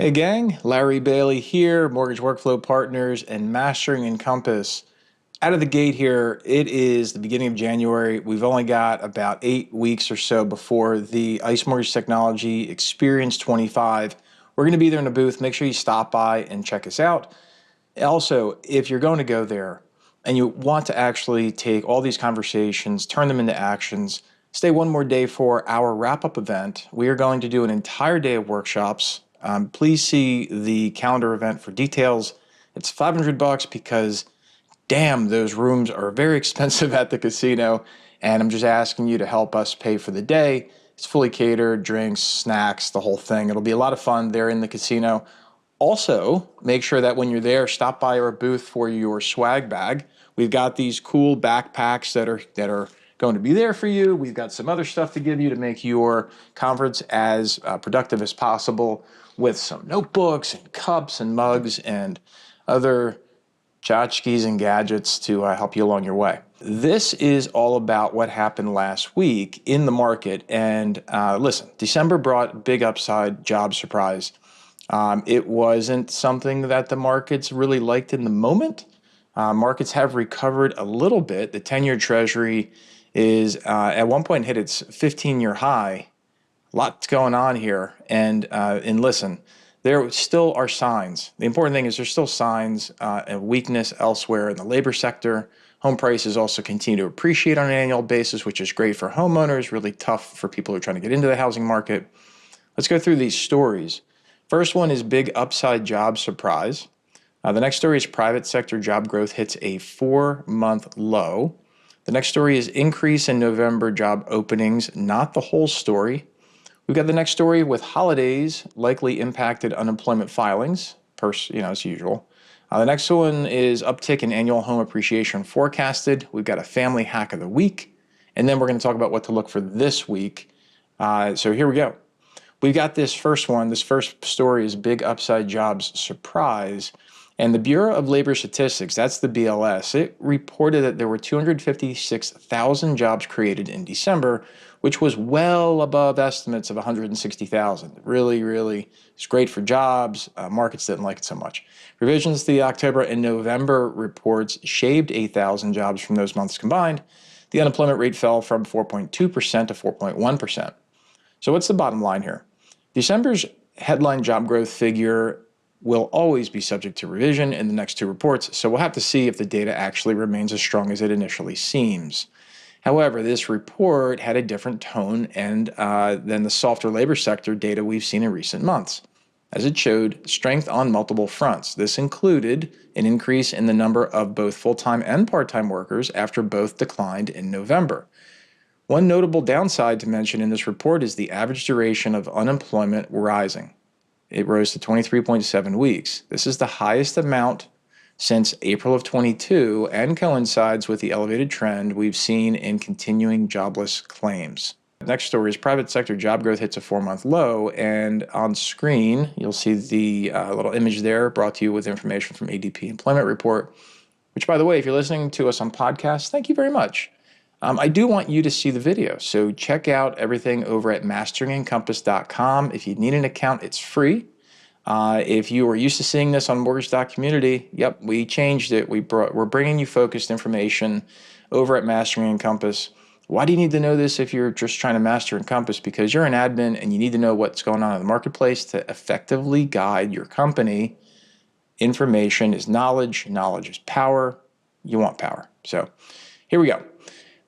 Hey gang, Larry Bailey here, Mortgage Workflow Partners and Mastering Encompass. Out of the gate here, it is the beginning of January. We've only got about 8 weeks or so before the ICE Mortgage Technology Experience 25. We're going to be there in the booth. Make sure you stop by and check us out. Also, if you're going to go there and you want to actually take all these conversations, turn them into actions, stay one more day for our wrap-up event. We are going to do an entire day of workshops. Please see the calendar event for details. It's $500 because, damn, those rooms are very expensive at the casino, and I'm just asking you to help us pay for the day. It's fully catered, drinks, snacks, the whole thing. It'll be a lot of fun there in the casino. Also, make sure that when you're there, stop by our booth for your swag bag. We've got these cool backpacks that are going to be there for you. We've got some other stuff to give you to make your conference as productive as possible, with some notebooks and cups and mugs and other tchotchkes and gadgets to help you along your way. This is all about what happened last week in the market. And listen, December brought big upside, job surprise. It wasn't something that the markets really liked in the moment. Markets have recovered a little bit. The 10-year Treasury is at one point hit its 15-year high. Lots going on here. And listen, there still are signs. The important thing is there's still signs of weakness elsewhere in the labor sector. Home prices also continue to appreciate on an annual basis, which is great for homeowners, really tough for people who are trying to get into the housing market. Let's go through these stories. First one is big upside job surprise. The next story is private sector job growth hits a 4-month low. The next story is increase in November job openings, not the whole story. We've got the next story with holidays likely impacted unemployment filings, as usual. The next one is uptick in annual home appreciation forecasted. We've got a family hack of the week. And then we're going to talk about what to look for this week. So here we go. We've got this first one. This first story is big upside jobs surprise. And the Bureau of Labor Statistics, that's the BLS, it reported that there were 256,000 jobs created in December, which was well above estimates of 160,000. Really, it's great for jobs. Markets didn't like it so much. Revisions to the October and November reports shaved 8,000 jobs from those months combined. The unemployment rate fell from 4.2% to 4.1%. So what's the bottom line here? December's headline job growth figure will always be subject to revision in the next two reports, so we'll have to see if the data actually remains as strong as it initially seems. However, this report had a different tone than the softer labor sector data we've seen in recent months, as it showed strength on multiple fronts. This included an increase in the number of both full-time and part-time workers after both declined in November. One notable downside to mention in this report is the average duration of unemployment rising. It rose to 23.7 weeks. This is the highest amount since April of 22 and coincides with the elevated trend we've seen in continuing jobless claims. The next story is private sector job growth hits a 4-month low, and on screen you'll see the little image there brought to you with information from ADP Employment Report, which, by the way, if you're listening to us on podcasts, thank you very much. I do want you to see the video, so check out everything over at masteringencompass.com. If you need an account, it's free. If you were used to seeing this on Mortgage.Community, yep, we changed it. We're bringing you focused information over at Mastering Encompass. Why do you need to know this if you're just trying to master Encompass? Because you're an admin and you need to know what's going on in the marketplace to effectively guide your company. Information is knowledge. Knowledge is power. You want power. So here we go.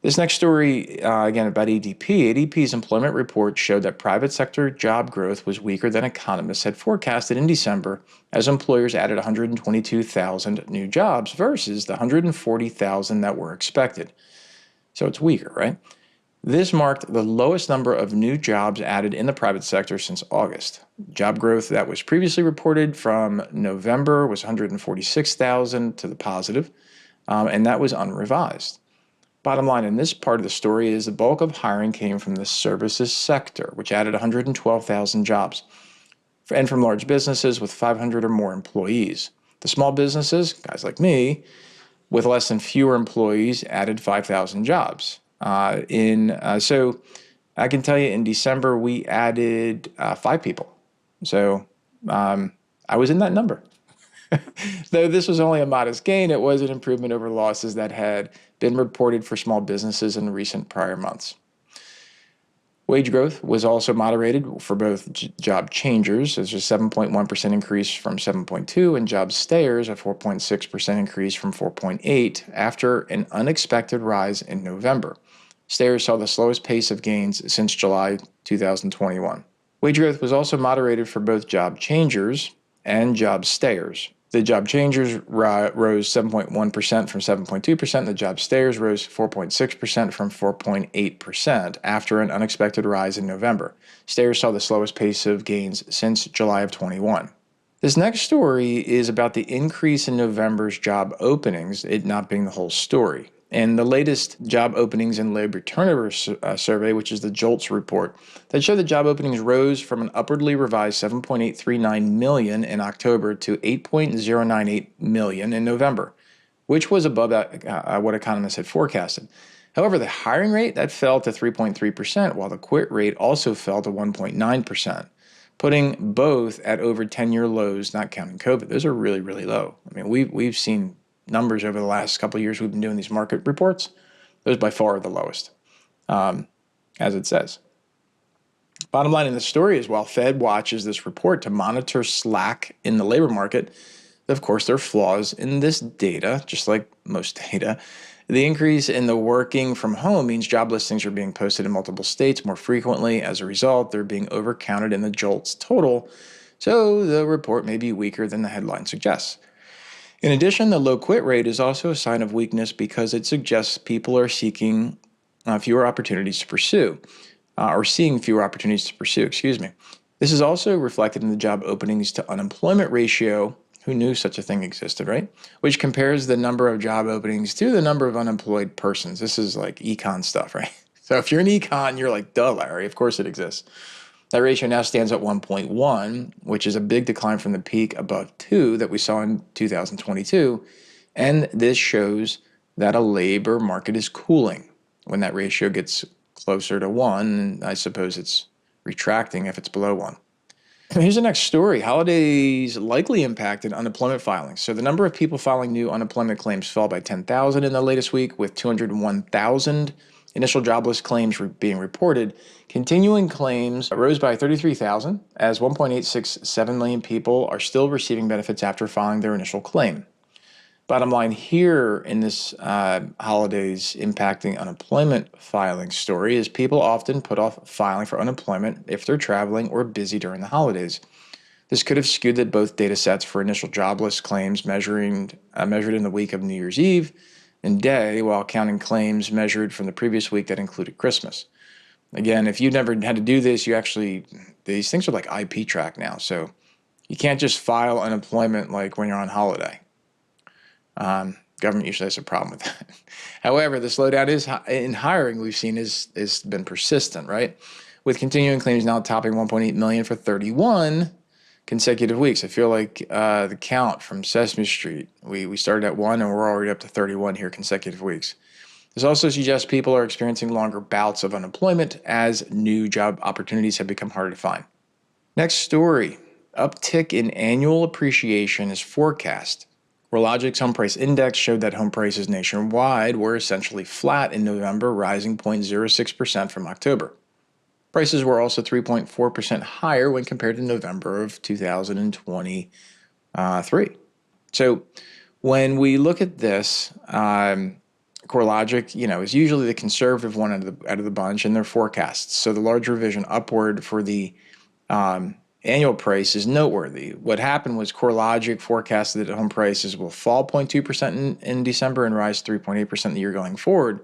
This next story, again, about ADP. ADP's employment report showed that private sector job growth was weaker than economists had forecasted in December, as employers added 122,000 new jobs versus the 140,000 that were expected. So it's weaker, right? This marked the lowest number of new jobs added in the private sector since August. Job growth that was previously reported from November was 146,000 to the positive, and that was unrevised. Bottom line in this part of the story is the bulk of hiring came from the services sector, which added 112,000 jobs, and from large businesses with 500 or more employees. The small businesses, guys like me, with less than fewer employees, added 5,000 jobs. So I can tell you in December, we added 5 people. So I was in that number. Though this was only a modest gain, it was an improvement over losses that had been reported for small businesses in recent prior months. Wage growth was also moderated for both job changers. There's a 7.1% increase from 7.2, and job stayers, a 4.6% increase from 4.8 after an unexpected rise in November. Stayers saw the slowest pace of gains since July 2021. Wage growth was also moderated for both job changers and job stayers. The job changers rose 7.1% from 7.2%. The job stayers rose 4.6% from 4.8% after an unexpected rise in November. Stayers saw the slowest pace of gains since July of 21. This next story is about the increase in November's job openings, it not being the whole story. And the latest job openings and labor turnover survey, which is the JOLTS report, that showed that job openings rose from an upwardly revised 7.839 million in October to 8.098 million in November, which was above what economists had forecasted. However, the hiring rate that fell to 3.3%, while the quit rate also fell to 1.9%, putting both at over 10-year lows, not counting COVID. Those are really, really low. I mean, we've seen numbers over the last couple of years we've been doing these market reports. Those by far are the lowest, as it says. Bottom line in the story is while Fed watches this report to monitor slack in the labor market, of course, there are flaws in this data, just like most data. The increase in the working from home means job listings are being posted in multiple states more frequently. As a result, they're being overcounted in the JOLTS total, so the report may be weaker than the headline suggests. In addition, the low quit rate is also a sign of weakness because it suggests people are seeking fewer opportunities to pursue, or seeing fewer opportunities to pursue, This is also reflected in the job openings to unemployment ratio. Who knew such a thing existed, right? Which compares the number of job openings to the number of unemployed persons. This is like econ stuff, right? So if you're in econ, you're like, duh, Larry, of course it exists. That ratio now stands at 1.1, which is a big decline from the peak above 2 that we saw in 2022. And this shows that a labor market is cooling. When that ratio gets closer to 1, I suppose it's retracting if it's below 1. Here's the next story. Holidays likely impacted unemployment filings. So the number of people filing new unemployment claims fell by 10,000 in the latest week, with 201,000 initial jobless claims being reported. Continuing claims rose by 33,000 as 1.867 million people are still receiving benefits after filing their initial claim. Bottom line here in this holidays impacting unemployment filing story is people often put off filing for unemployment if they're traveling or busy during the holidays. This could have skewed both data sets for initial jobless claims measured in the week of New Year's Eve and day, while counting claims measured from the previous week that included Christmas. Again, if you've never had to do this, these things are like IP track now, so you can't just file unemployment like when you're on holiday. Government usually has a problem with that. However, the slowdown in hiring we've seen has been persistent, right? With continuing claims now topping 1.8 million for 31 consecutive weeks. I feel like the count from Sesame Street, we started at 1 and we're already up to 31 here consecutive weeks. This also suggests people are experiencing longer bouts of unemployment as new job opportunities have become harder to find. Next story, uptick in annual appreciation is forecast. CoreLogic's home price index showed that home prices nationwide were essentially flat in November, rising 0.06% from October. Prices were also 3.4% higher when compared to November of 2023. So when we look at this, CoreLogic, is usually the conservative one out of the bunch in their forecasts. So the large revision upward for the annual price is noteworthy. What happened was CoreLogic forecasted that home prices will fall 0.2% in December and rise 3.8% the year going forward.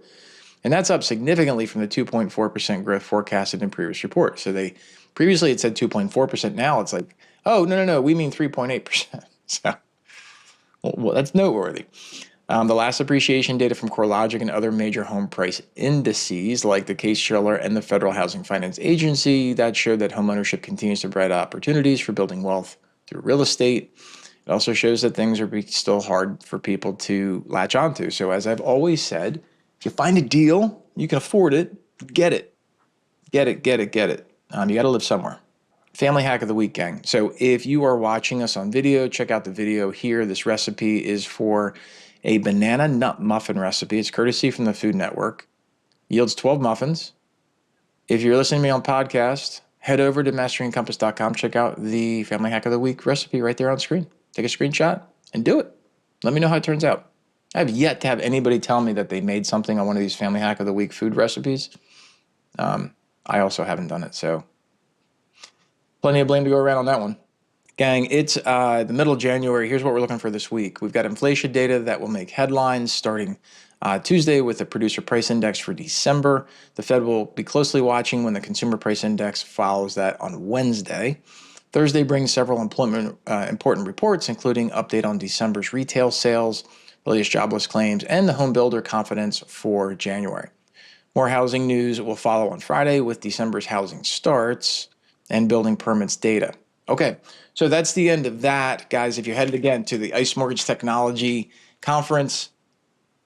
And that's up significantly from the 2.4% growth forecasted in previous reports. So they previously had said 2.4%. Now it's like, oh, no, we mean 3.8%. So well, that's noteworthy. The last appreciation data from CoreLogic and other major home price indices like the Case-Shiller and the Federal Housing Finance Agency that showed that homeownership continues to provide opportunities for building wealth through real estate. It also shows that things are still hard for people to latch onto. So as I've always said, if you find a deal, you can afford it, get it. Get it. You got to live somewhere. Family hack of the week, gang. So if you are watching us on video, check out the video here. This recipe is for a banana nut muffin recipe. It's courtesy from the Food Network. Yields 12 muffins. If you're listening to me on podcast, head over to masteringcompass.com. Check out the Family Hack of the Week recipe right there on screen. Take a screenshot and do it. Let me know how it turns out. I have yet to have anybody tell me that they made something on one of these Family Hack of the Week food recipes. I also haven't done it, so plenty of blame to go around on that one. Gang, it's the middle of January. Here's what we're looking for this week. We've got inflation data that will make headlines starting Tuesday with the producer price index for December. The Fed will be closely watching when the consumer price index follows that on Wednesday. Thursday brings several important reports, including update on December's retail sales, the latest jobless claims, and the home builder confidence for January. More housing news will follow on Friday with December's housing starts and building permits data. Okay, so that's the end of that. Guys, if you're headed again to the ICE Mortgage Technology Conference,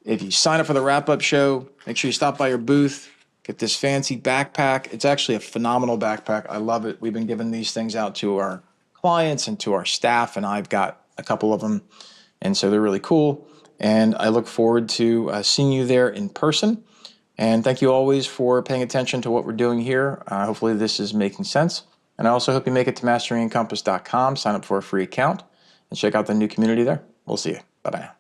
if you sign up for the wrap-up show, make sure you stop by your booth, get this fancy backpack. It's actually a phenomenal backpack. I love it. We've been giving these things out to our clients and to our staff, and I've got a couple of them, and so they're really cool. And I look forward to seeing you there in person. And thank you always for paying attention to what we're doing here. Hopefully this is making sense. And I also hope you make it to masteringcompass.com, sign up for a free account, and check out the new community there. We'll see you. Bye-bye now.